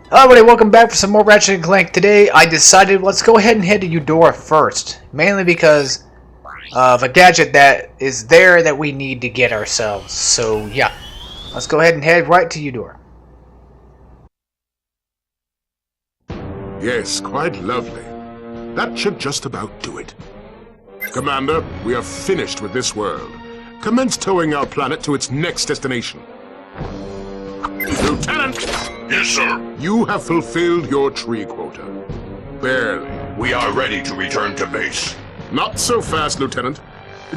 Hello everybody, welcome back for some more Ratchet Clank. Today I decided let's go ahead and head to Eudora first. Mainly because of a gadget that is there that we need to get ourselves. So yeah, let's go ahead and head right to Eudora. Yes, quite lovely. That should just about do it. Commander, we are finished with this world. Commence towing our planet to its next destination. Lieutenant! Yes, sir. You have fulfilled your tree quota. Barely. We are ready to return to base. Not so fast, Lieutenant.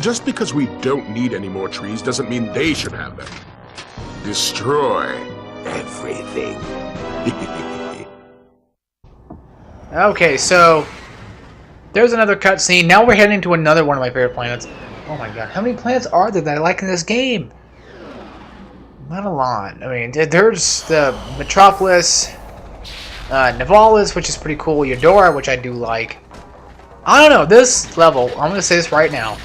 Just because we don't need any more trees doesn't mean they should have them. Destroy everything. Okay, so there's another cutscene. Now we're heading to another one of my favorite planets. Oh my god, how many planets are there that I like in this game? Not a lot. I mean, there's the Metropolis, Nivalis, which is pretty cool, Eudora, which I do like. I don't know, this level, I'm going to say this right now.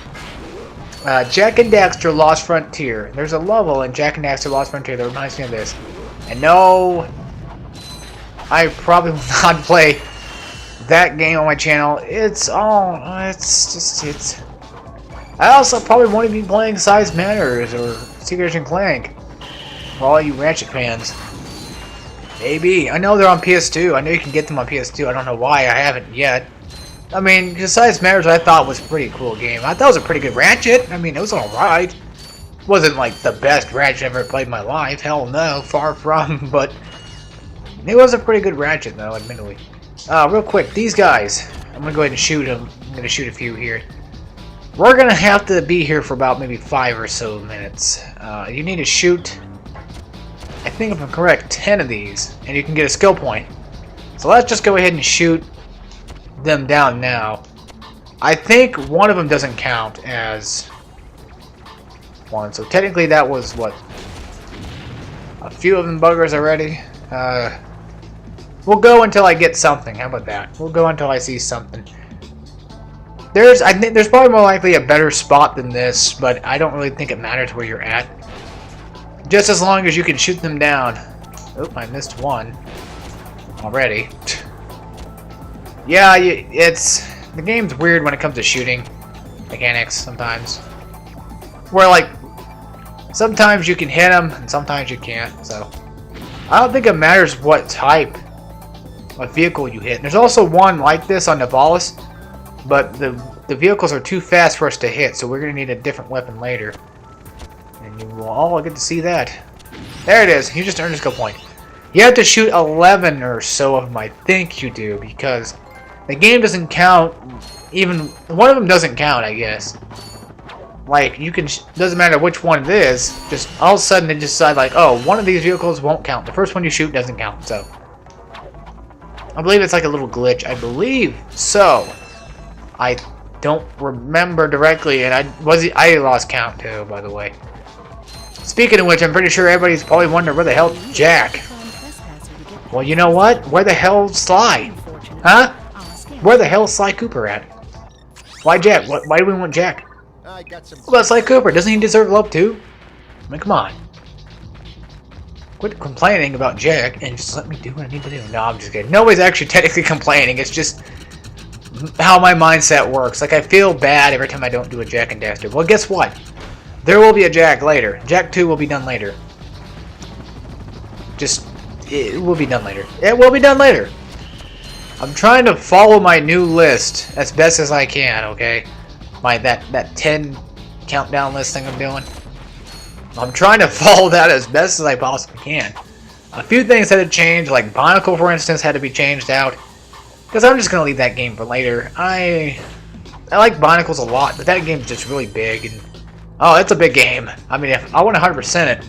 Jak and Daxter Lost Frontier. There's a level in Jak and Daxter Lost Frontier that reminds me of this. And no, I probably will not play that game on my channel. It's I also probably won't even be playing Size Matters or Secret and Clank. For all you Ratchet fans. Maybe. I know they're on PS2. I know you can get them on PS2. I don't know why I haven't yet. I mean, Size Matters I thought was a pretty cool game. I thought it was a pretty good Ratchet. I mean, it was alright. It wasn't like the best Ratchet I've ever played in my life. Hell no. Far from. But it was a pretty good Ratchet though, admittedly. Real quick, these guys. I'm going to go ahead and shoot them. I'm going to shoot a few here. We're going to have to be here for about maybe 5 or so minutes. You need to shoot, I think if I'm correct, 10 of these, and you can get a skill point. So let's just go ahead and shoot them down now. I think one of them doesn't count as one, so technically that was, what, a few of them buggers already? We'll go until I get something. How about that? We'll go until I see something. I think there's probably more likely a better spot than this, but I don't really think it matters where you're at. Just as long as you can shoot them down. Oop, I missed one already. Yeah, the game's weird when it comes to shooting mechanics sometimes. Where like sometimes you can hit them and sometimes you can't. So I don't think it matters what type of vehicle you hit. And there's also one like this on Nivalis, but the vehicles are too fast for us to hit, so we're gonna need a different weapon later. And you will all get to see that. There it is. You just earned a skill point. You have to shoot 11 or so of them, I think you do, because the game doesn't count. Even one of them doesn't count, I guess. Like, you can, doesn't matter which one it is, just all of a sudden they decide like, oh, one of these vehicles won't count. The first one you shoot doesn't count, so I believe it's like a little glitch. I believe so. I don't remember directly, and I lost count too, by the way. Speaking of which, I'm pretty sure everybody's probably wondering where the hell Jak. Well, you know what? Where the hell's Sly? Huh? Where the hell's Sly Cooper at? Why Jak? Why do we want Jak? What about Sly Cooper? Doesn't he deserve love too? I mean, come on. Quit complaining about Jak and just let me do what I need to do. No, I'm just kidding. Nobody's actually technically complaining. It's just how my mindset works. Like, I feel bad every time I don't do a Jak and Daxter. Well, guess what? There will be a Jak later. Jak 2 will be done later. It will be done later. It will be done later. I'm trying to follow my new list as best as I can, okay? That 10 countdown list thing I'm doing. I'm trying to follow that as best as I possibly can. A few things had to change, like Bionicle, for instance, had to be changed out. Because I'm just going to leave that game for later. I like Bionicles a lot, but that game's just really big. And oh, it's a big game. I mean, if I want to 100% it,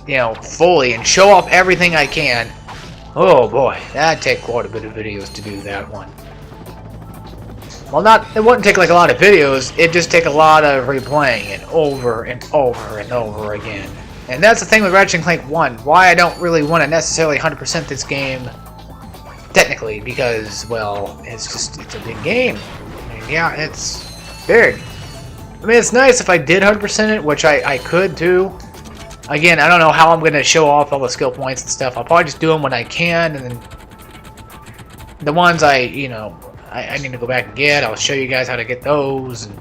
you know, fully and show off everything I can, oh boy, that'd take quite a bit of videos to do that one. Well, it wouldn't take like a lot of videos, it'd just take a lot of replaying it over and over and over again. And that's the thing with Ratchet Clank 1, why I don't really want to necessarily 100% this game technically, because, well, it's a big game. I mean, yeah, it's big. I mean, it's nice if I did 100% it, which I could too. Again, I don't know how I'm going to show off all the skill points and stuff. I'll probably just do them when I can, and then the ones I need to go back and get, I'll show you guys how to get those, and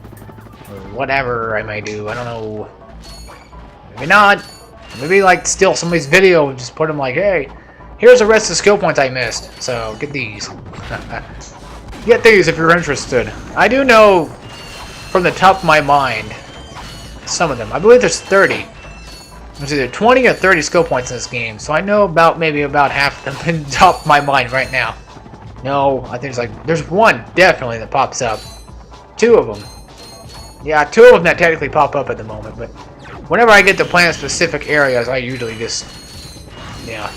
or whatever I may do. I don't know. Maybe not. Maybe like steal somebody's video and just put them like, hey, here's the rest of the skill points I missed. So get these. Get these if you're interested. I do know from the top of my mind some of them. I believe there's 30. There's either 20 or 30 skill points in this game, so I know maybe about half of them in the top of my mind right now. No, I think there's one definitely that pops up. 2 of them. Yeah, 2 of them that technically pop up at the moment, but whenever I get to planet specific areas, I usually just, yeah.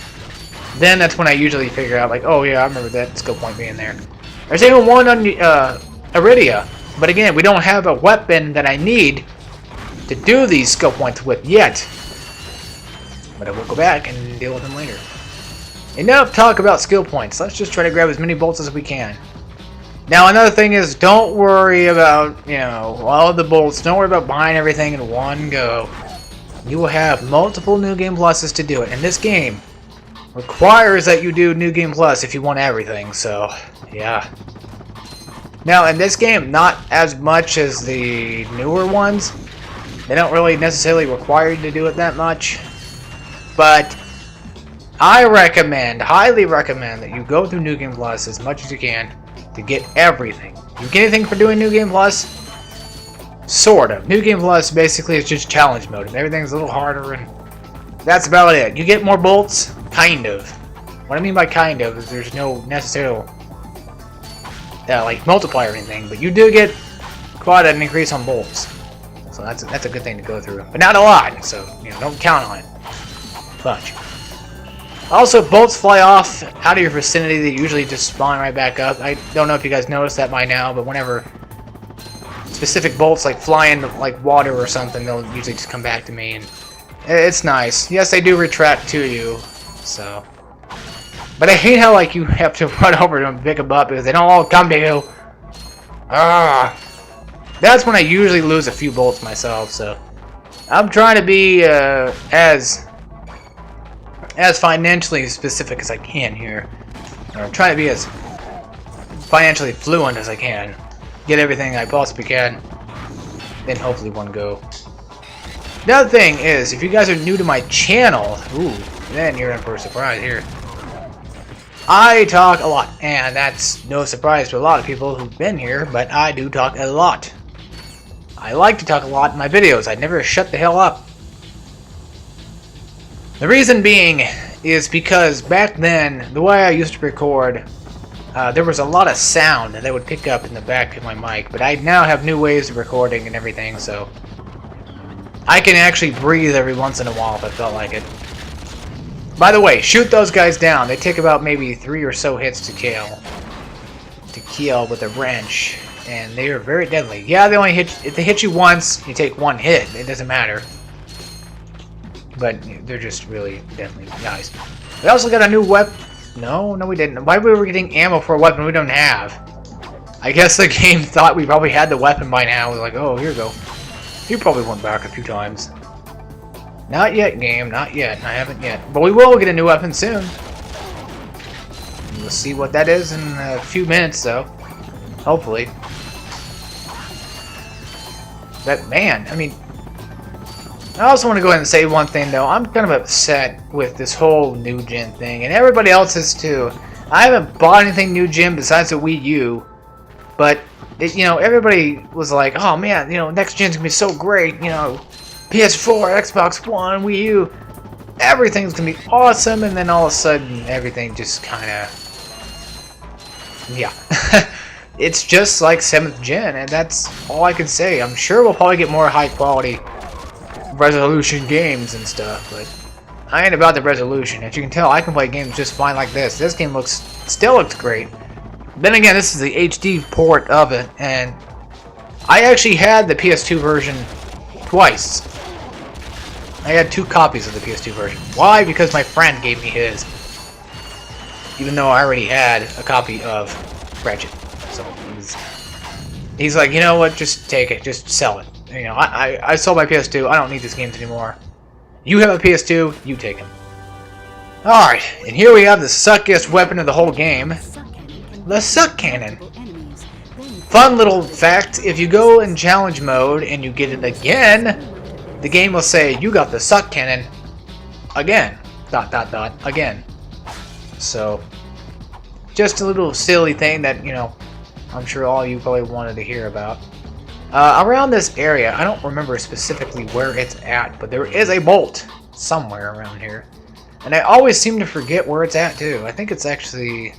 Then that's when I usually figure out, like, oh yeah, I remember that skill point being there. There's even one on Aridia, but again, we don't have a weapon that I need to do these skill points with yet. But I will go back and deal with them later. Enough talk about skill points. Let's just try to grab as many bolts as we can. Now another thing is, don't worry about, all of the bolts. Don't worry about buying everything in one go. You will have multiple New Game Pluses to do it. And this game requires that you do New Game Plus if you want everything, so yeah. Now in this game, not as much as the newer ones. They don't really necessarily require you to do it that much. But I highly recommend that you go through New Game Plus as much as you can to get everything. You get anything for doing New Game Plus? Sort of. New Game Plus basically is just challenge mode, and everything's a little harder, and that's about it. You get more bolts? Kind of. What I mean by kind of is there's no necessary like multiplier or anything, but you do get quite an increase on bolts. So that's a good thing to go through. But not a lot, so don't count on it. Much. Also, bolts fly off out of your vicinity. They usually just spawn right back up. I don't know if you guys noticed that by now, but whenever specific bolts like fly into like water or something, they'll usually just come back to me, and it's nice. Yes, they do retract to you, so. But I hate how like you have to run over them and pick them up because they don't all come to you. That's when I usually lose a few bolts myself. So I'm trying to be as financially specific as I can here. I'm trying to be as financially fluent as I can. Get everything I possibly can. Then hopefully one go. The other thing is, if you guys are new to my channel, then you're in for a surprise here. I talk a lot, and that's no surprise to a lot of people who've been here, but I do talk a lot. I like to talk a lot in my videos. I never shut the hell up. The reason being is because back then, the way I used to record, there was a lot of sound that I would pick up in the back of my mic, but I now have new ways of recording and everything, so I can actually breathe every once in a while if I felt like it. By the way, shoot those guys down. They take about maybe 3 or so hits to kill. With a wrench, and they are very deadly. Yeah, they only hit. If they hit you once, you take 1 hit. It doesn't matter. But they're just really deadly guys. We also got a new weapon. No, we didn't. Why were we getting ammo for a weapon we don't have? I guess the game thought we probably had the weapon by now. We're like, oh, here you go. You probably went back a few times. Not yet, game. Not yet. I haven't yet. But we will get a new weapon soon. We'll see what that is in a few minutes, though. Hopefully. But, man, I mean, I also want to go ahead and say one thing, though. I'm kind of upset with this whole new gen thing, and everybody else is too. I haven't bought anything new gen besides the Wii U, but everybody was like, "Oh man, next gen's gonna be so great." PS4, Xbox One, Wii U, everything's gonna be awesome, and then all of a sudden, everything just kind of, yeah. It's just like 7th gen, and that's all I can say. I'm sure we'll probably get more high quality resolution games and stuff, but I ain't about the resolution. As you can tell, I can play games just fine like this. This game still looks great. Then again, this is the HD port of it, and I actually had the PS2 version twice. I had 2 copies of the PS2 version. Why? Because my friend gave me his, even though I already had a copy of Ratchet. So he's like, you know what? Just take it. Just sell it. I sold my PS2. I don't need these games anymore. You have a PS2, you take him. Alright, and here we have the suckiest weapon of the whole game. The suck cannon. Fun little fact, if you go in challenge mode and you get it again, the game will say, you got the suck cannon again. ... again. So, just a little silly thing that, you know, I'm sure all you probably wanted to hear about. Around this area, I don't remember specifically where it's at, but there is a bolt somewhere around here. And I always seem to forget where it's at, too. I think it's actually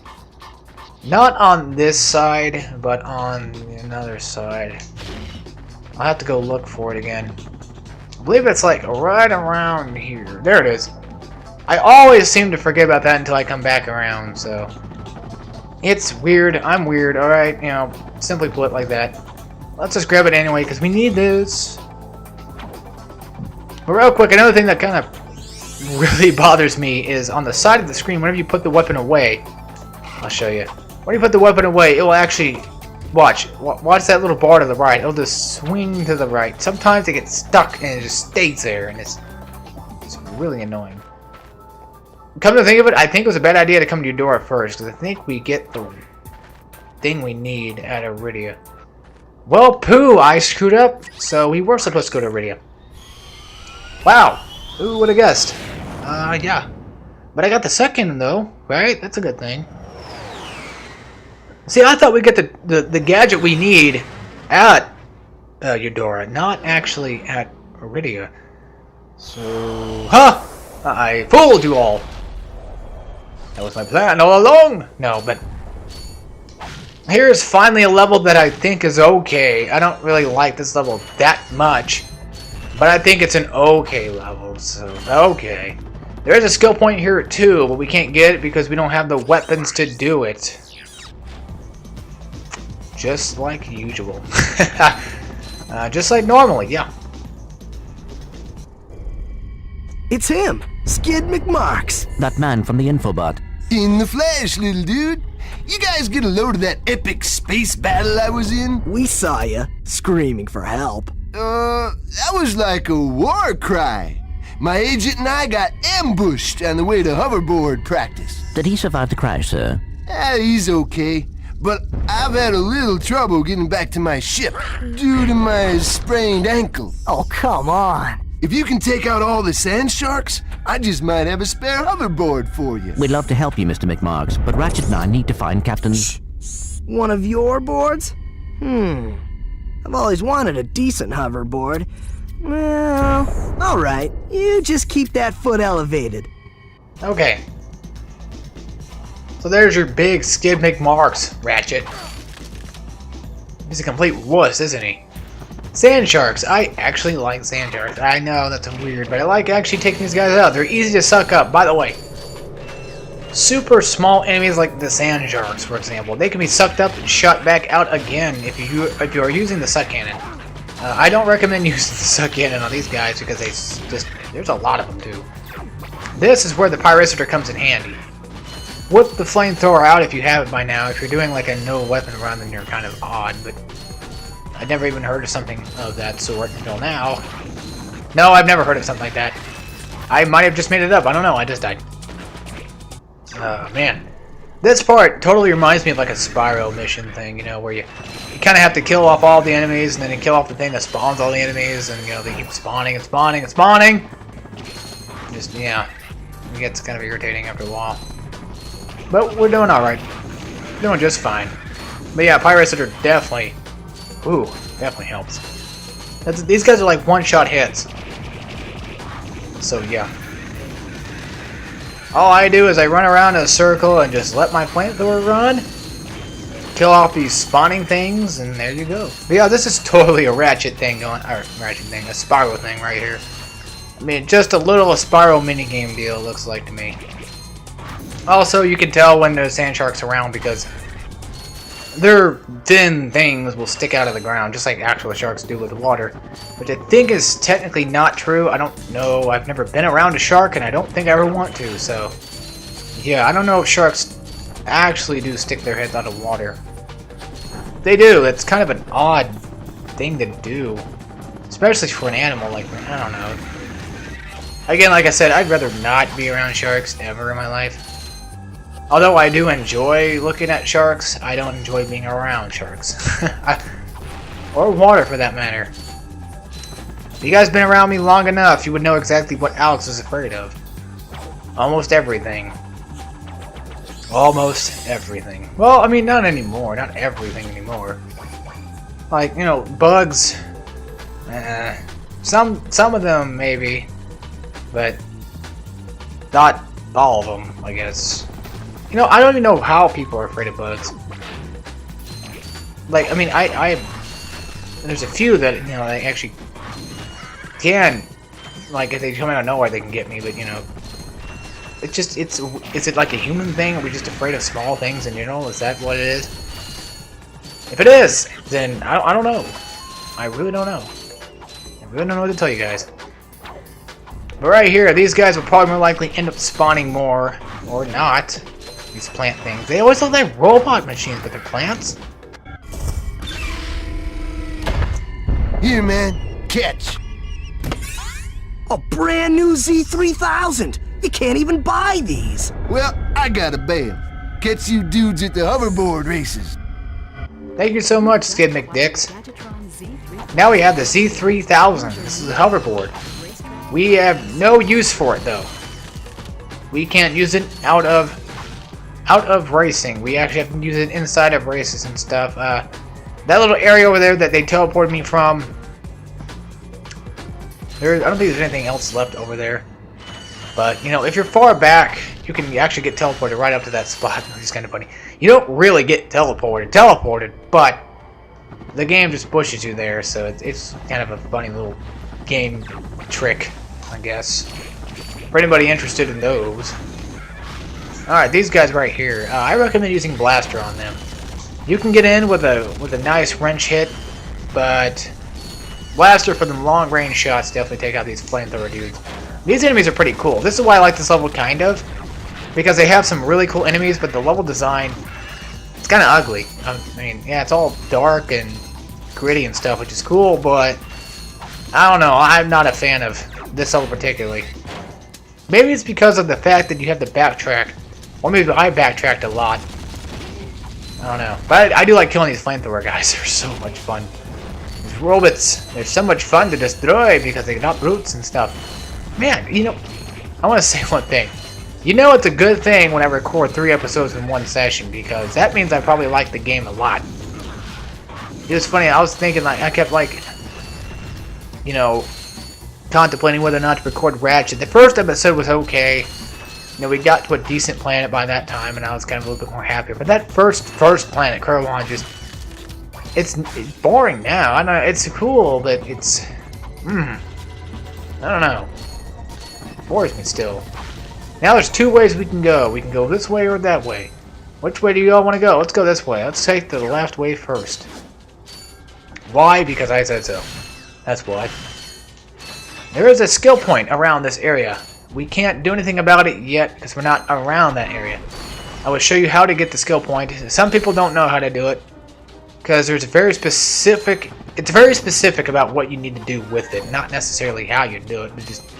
not on this side, but on another side. I'll have to go look for it again. I believe it's like right around here. There it is. I always seem to forget about that until I come back around, so... It's weird. I'm weird, alright? You know, simply put like that. Let's just grab it anyway, because we need this. But real quick, another thing that kind of really bothers me is on the side of the screen, whenever you put the weapon away... I'll show you. When you put the weapon away, it will actually... Watch that little bar to the right. It'll just swing to the right. Sometimes it gets stuck and it just stays there, and it's really annoying. Come to think of it, I think it was a bad idea to come to Eudora first, because I think we get the thing we need at Aridia. Well, poo, I screwed up, so we were supposed to go to Aridia. Wow, who would have guessed? Yeah. But I got the second, though, right? That's a good thing. See, I thought we'd get the gadget we need at Eudora, not actually at Aridia. So, I fooled you all. That was my plan all along. No, but here's finally a level that I think is okay. I don't really like this level that much, but I think it's an okay level, so okay. There is a skill point here too, but we can't get it because we don't have the weapons to do it. Just like usual. Just like normally, yeah. It's him, Skid McMarx. That man from the infobot. In the flesh, little dude. You guys get a load of that epic space battle I was in? We saw ya, screaming for help. That was like a war cry. My agent and I got ambushed on the way to hoverboard practice. Did he survive the crash, sir? He's okay. But I've had a little trouble getting back to my ship due to my sprained ankle. Oh, come on. If you can take out all the sand sharks, I just might have a spare hoverboard for you. We'd love to help you, Mr. McMarx, but Ratchet and I need to find Captain... One of your boards? I've always wanted a decent hoverboard. Well, alright. You just keep that foot elevated. Okay. So there's your big Skid McMarx, Ratchet. He's a complete wuss, isn't he? Sand sharks. I actually like sand sharks. I know that's weird, but I like actually taking these guys out. They're easy to suck up. By the way, super small enemies like the sand sharks, for example, they can be sucked up and shot back out again if you are using the suck cannon. I don't recommend using the suck cannon on these guys because there's a lot of them too. This is where the Pyrocitor comes in handy. Whip the flamethrower out if you have it by now. If you're doing like a no weapon run, then you're kind of odd, but I'd never even heard of something of that sort until now. No, I've never heard of something like that. I might have just made it up. I don't know. I just died. Oh, man. This part totally reminds me of like a Spyro mission thing, you know, where you kind of have to kill off all the enemies and then you kill off the thing that spawns all the enemies and, you know, they keep spawning and spawning and spawning. Just, yeah. It gets kind of irritating after a while. But we're doing alright. Doing just fine. But yeah, Pyrocitor definitely... Ooh, definitely helps. These guys are like one-shot hits. So yeah. All I do is I run around in a circle and just let my flamethrower run. Kill off these spawning things, and there you go. But yeah, this is totally a Ratchet thing going... Or, Ratchet thing, a Spyro thing right here. I mean, just a little Spyro minigame deal, looks like to me. Also, you can tell when there's sand sharks around because their thin things will stick out of the ground, just like actual sharks do with water. Which I think is technically not true. I don't know. I've never been around a shark, and I don't think I ever want to. So, yeah, I don't know if sharks actually do stick their heads out of water. They do. It's kind of an odd thing to do. Especially for an animal like, I don't know. Again, like I said, I'd rather not be around sharks ever in my life. Although I do enjoy looking at sharks, I don't enjoy being around sharks. Or water, for that matter. If you guys been around me long enough, you would know exactly what Alex is afraid of. Almost everything. Almost everything. Well, I mean, not anymore. Not everything anymore. Like, you know, bugs. Some of them, maybe. But not all of them, I guess. You know, I don't even know how people are afraid of bugs. Like, I mean, there's a few that, you know, they actually can, like, if they come out of nowhere, they can get me, but, you know, it's just, is it like a human thing? Are we just afraid of small things in general? Is that what it is? If it is, then I don't know. I really don't know. I really don't know what to tell you guys. But right here, these guys will probably more likely end up spawning more, or not. These plant things. They always look like robot machines, but they're plants. Here, man. Catch. A brand new Z3000! You can't even buy these! Well, I got a bail. Catch you dudes at the hoverboard races. Thank you so much, Skid McDicks. Now we have the Z3000. This is a hoverboard. We have no use for it, though. We can't use it out of racing. We actually have to use it inside of races and stuff. That little area over there that they teleported me from, I don't think there's anything else left over there. But, you know, if you're far back, you can actually get teleported right up to that spot, which is kind of funny. You don't really get teleported, but the game just pushes you there, so it's kind of a funny little game trick, I guess. For anybody interested in those. Alright, these guys right here. I recommend using Blaster on them. You can get in with a nice wrench hit, but Blaster for the long range shots definitely take out these flamethrower dudes. These enemies are pretty cool. This is why I like this level kind of, because they have some really cool enemies, but the level design, it's kind of ugly. I mean, yeah, it's all dark and gritty and stuff, which is cool, but I don't know. I'm not a fan of this level particularly. Maybe it's because of the fact that you have to backtrack, or maybe I backtracked a lot. I don't know, but I do like killing these flamethrower guys. They're so much fun. These robots, they're so much fun to destroy because they're not brutes and stuff. Man, you know, I want to say one thing. You know, it's a good thing when I record 3 episodes in one session, because that means I probably like the game a lot. It was funny, I was thinking, like, I kept, like, you know, contemplating whether or not to record Ratchet. The first episode was okay. You know, we got to a decent planet by that time, and I was kind of a little bit more happier. But that first planet, Kurwan, just... It's boring now. I don't know, it's cool, but it's... I don't know. It bores me still. Now there's 2 ways we can go. We can go this way or that way. Which way do you all want to go? Let's go this way. Let's take the left way first. Why? Because I said so. That's why. There is a skill point around this area. We can't do anything about it yet because we're not around that area. I will show you how to get the skill point. Some people don't know how to do it because there's a very specific... It's very specific about what you need to do with it, not necessarily how you do it, but just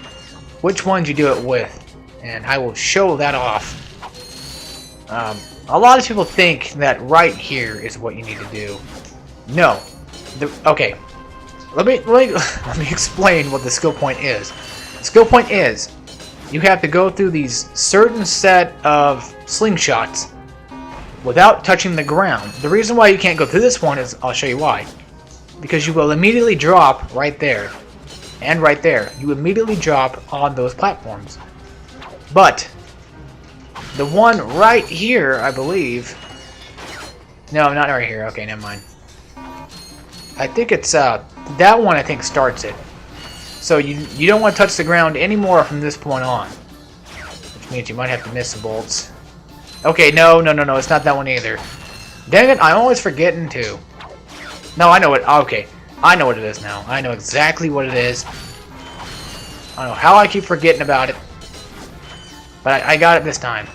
which ones you do it with. And I will show that off. A lot of people think that right here is what you need to do. No. Okay. Let me explain what the skill point is. The skill point is you have to go through these certain set of slingshots without touching the ground. The reason why you can't go through this one is, I'll show you why. Because you will immediately drop right there. And right there. You immediately drop on those platforms. But the one right here, I believe... No, not right here. Okay, never mind. I think it's, that one I think starts it. So you don't want to touch the ground anymore from this point on. Which means you might have to miss some bolts. Okay, no, it's not that one either. Dang it, I'm always forgetting to. No, I know it. Okay, I know what it is now. I know exactly what it is. I don't know how I keep forgetting about it. But I got it this time.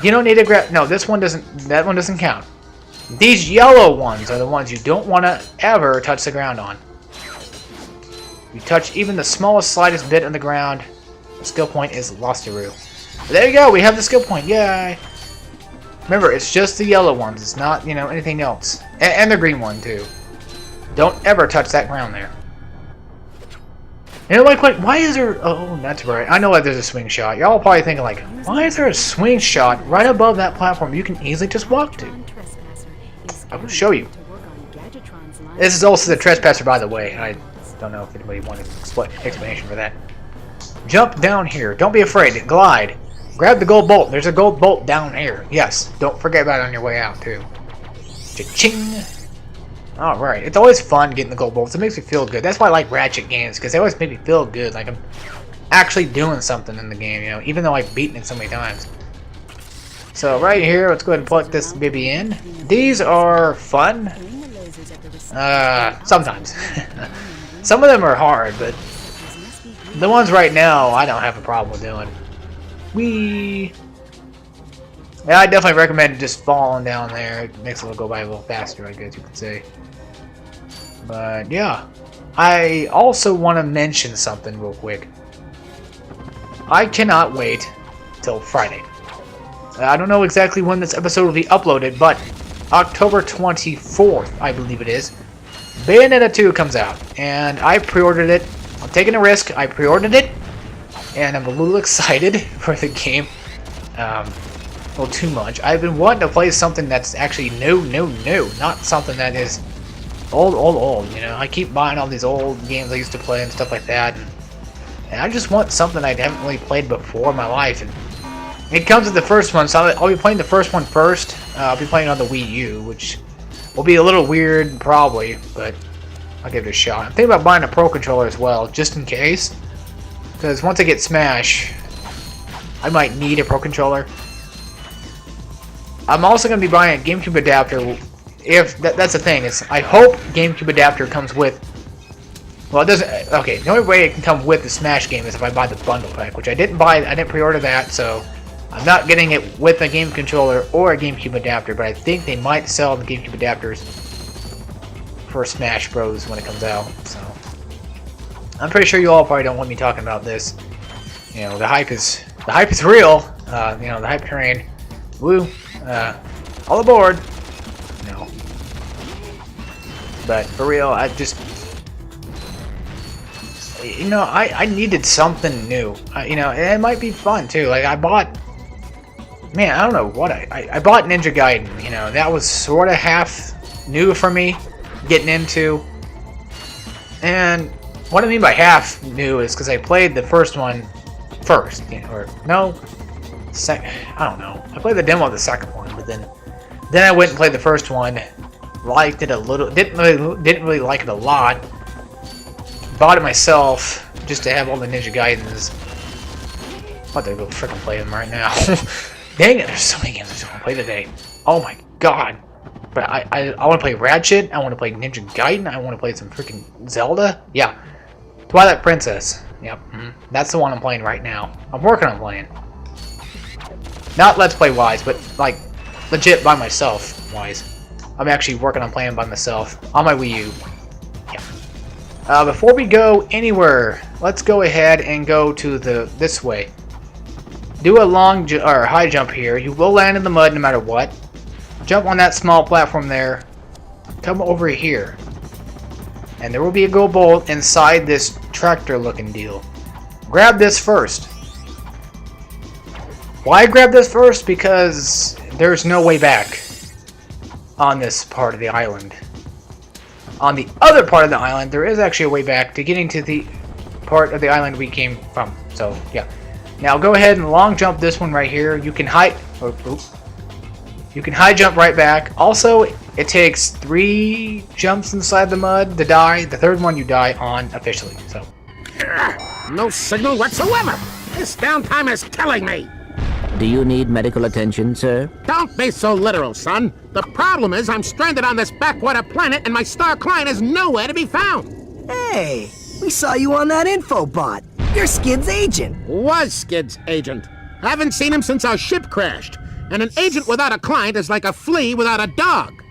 You don't need to grab... No, this one doesn't... That one doesn't count. These yellow ones are the ones you don't want to ever touch the ground on. You touch even the smallest, slightest bit on the ground, The skill point is Losteroo. There you go, we have the skill point, yay! Remember, it's just the yellow ones, it's not, you know, anything else. And the green one, too. Don't ever touch that ground there. You know, like, why is there... Oh, that's right. I know that there's a swing shot. Y'all probably thinking, like, why is there a swing shot right above that platform you can easily just walk to? I will show you. This is also the trespasser, by the way. I don't know if anybody wanted an explanation for that. Jump down here. Don't be afraid. Glide. Grab the gold bolt. There's a gold bolt down here. Yes. Don't forget about it on your way out, too. Cha-ching. Alright. It's always fun getting the gold bolts. It makes me feel good. That's why I like Ratchet games, because they always make me feel good. Like I'm actually doing something in the game, you know, even though I've beaten it so many times. So right here, let's go ahead and plug this baby in. These are fun. Sometimes. Some of them are hard, but the ones right now, I don't have a problem with doing. Yeah, I definitely recommend just falling down there. It makes it go by a little faster, I guess you could say. But yeah, I also want to mention something real quick. I cannot wait till Friday. I don't know exactly when this episode will be uploaded, but October 24th, I believe it is, Bayonetta 2 comes out. And I pre-ordered it. I'm taking a risk. I pre-ordered it. And I'm a little excited for the game. Well, too much. I've been wanting to play something that's actually new. Not something that is old, you know. I keep buying all these old games I used to play and stuff like that. And I just want something I haven't really played before in my life. And it comes with the first one, so I'll be playing the first one first. I'll be playing on the Wii U, which will be a little weird, probably, but I'll give it a shot. I'm thinking about buying a Pro Controller as well, just in case. Because once I get Smash, I might need a Pro Controller. I'm also going to be buying a GameCube adapter. If that's the thing, is I hope GameCube adapter comes with. Well, it doesn't. Okay, the only way it can come with the Smash game is if I buy the bundle pack, which I didn't buy. I didn't pre-order that, so I'm not getting it with a game controller or a GameCube adapter. But I think they might sell the GameCube adapters for Smash Bros. When it comes out. So I'm pretty sure you all probably don't want me talking about this. You know, the hype is real. You know, the hype train. Woo. All aboard. No. But for real, I just, you know, I needed something new. You know, and it might be fun too. Like I bought, man, I don't know what I bought Ninja Gaiden. You know, that was sort of half new for me, getting into. And what I mean by half new is because I played the first one first, you know, or no. I don't know. I played the demo of the second one, but then I went and played the first one. Liked it a little. Didn't really like it a lot. Bought it myself just to have all the Ninja Gaidens. I'm about to go freaking play them right now. Dang it! There's so many games I just want to play today. Oh my god! But I want to play Ratchet. I want to play Ninja Gaiden. I want to play some freaking Zelda. Yeah, Twilight Princess. Yep, that's the one I'm playing right now. I'm working on playing. Not Let's Play wise, but like legit by myself wise. I'm actually working on playing by myself on my Wii U. Yeah. Before we go anywhere, let's go ahead and go to this way. Do a long or high jump here. You will land in the mud no matter what. Jump on that small platform there. Come over here, and there will be a gold bolt inside this tractor-looking deal. Grab this first. Why grab this first? Because there's no way back on this part of the island. On the other part of the island, there is actually a way back to getting to the part of the island we came from. So, yeah. Now go ahead and long jump this one right here. You can high jump right back. Also, it takes 3 jumps inside the mud to die. The third one you die on officially. So. No signal whatsoever. This downtime is killing me. Do you need medical attention, sir? Don't be so literal, son. The problem is I'm stranded on this backwater planet and my star client is nowhere to be found. Hey, we saw you on that info bot. You're Skid's agent. Was Skid's agent. I haven't seen him since our ship crashed. And an agent without a client is like a flea without a dog.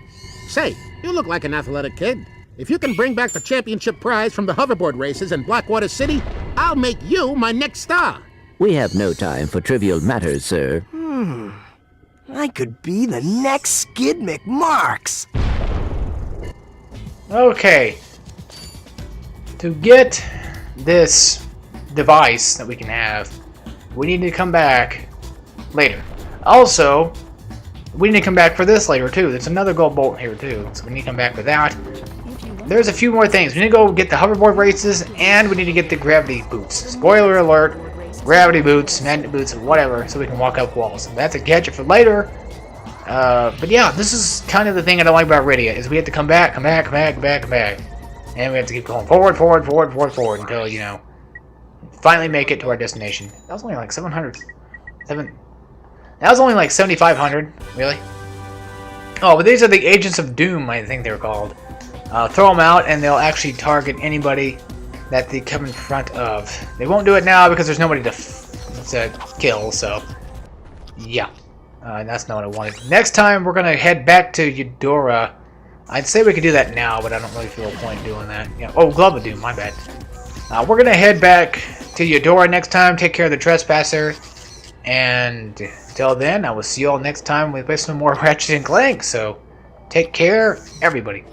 Say, you look like an athletic kid. If you can bring back the championship prize from the hoverboard races in Blackwater City, I'll make you my next star. We have no time for trivial matters, sir. I could be the next Skid McMarx. Okay. To get this device that we can have, we need to come back later. Also, we need to come back for this later too. There's another gold bolt here too, so we need to come back for that. There's a few more things. We need to go get the hoverboard races, and we need to get the gravity boots. Spoiler alert, gravity boots, magnet boots, whatever, so we can walk up walls. That's a gadget for later. But yeah, this is kind of the thing I don't like about Aridia, is we have to come back. And we have to keep going forward until, you know, finally make it to our destination. That was only like 7,500, really? Oh, but these are the Agents of Doom, I think they're called. Throw them out, and they'll actually target anybody that they come in front of. They won't do it now because there's nobody to kill, so yeah. That's not what I wanted. Next time, we're going to head back to Eudora. I'd say we could do that now, but I don't really feel a point in doing that. Yeah. Oh, Glove of Doom, my bad. We're going to head back to Eudora next time, take care of the Trespasser, and until then, I will see you all next time we play some more Ratchet and Clank, so take care, everybody.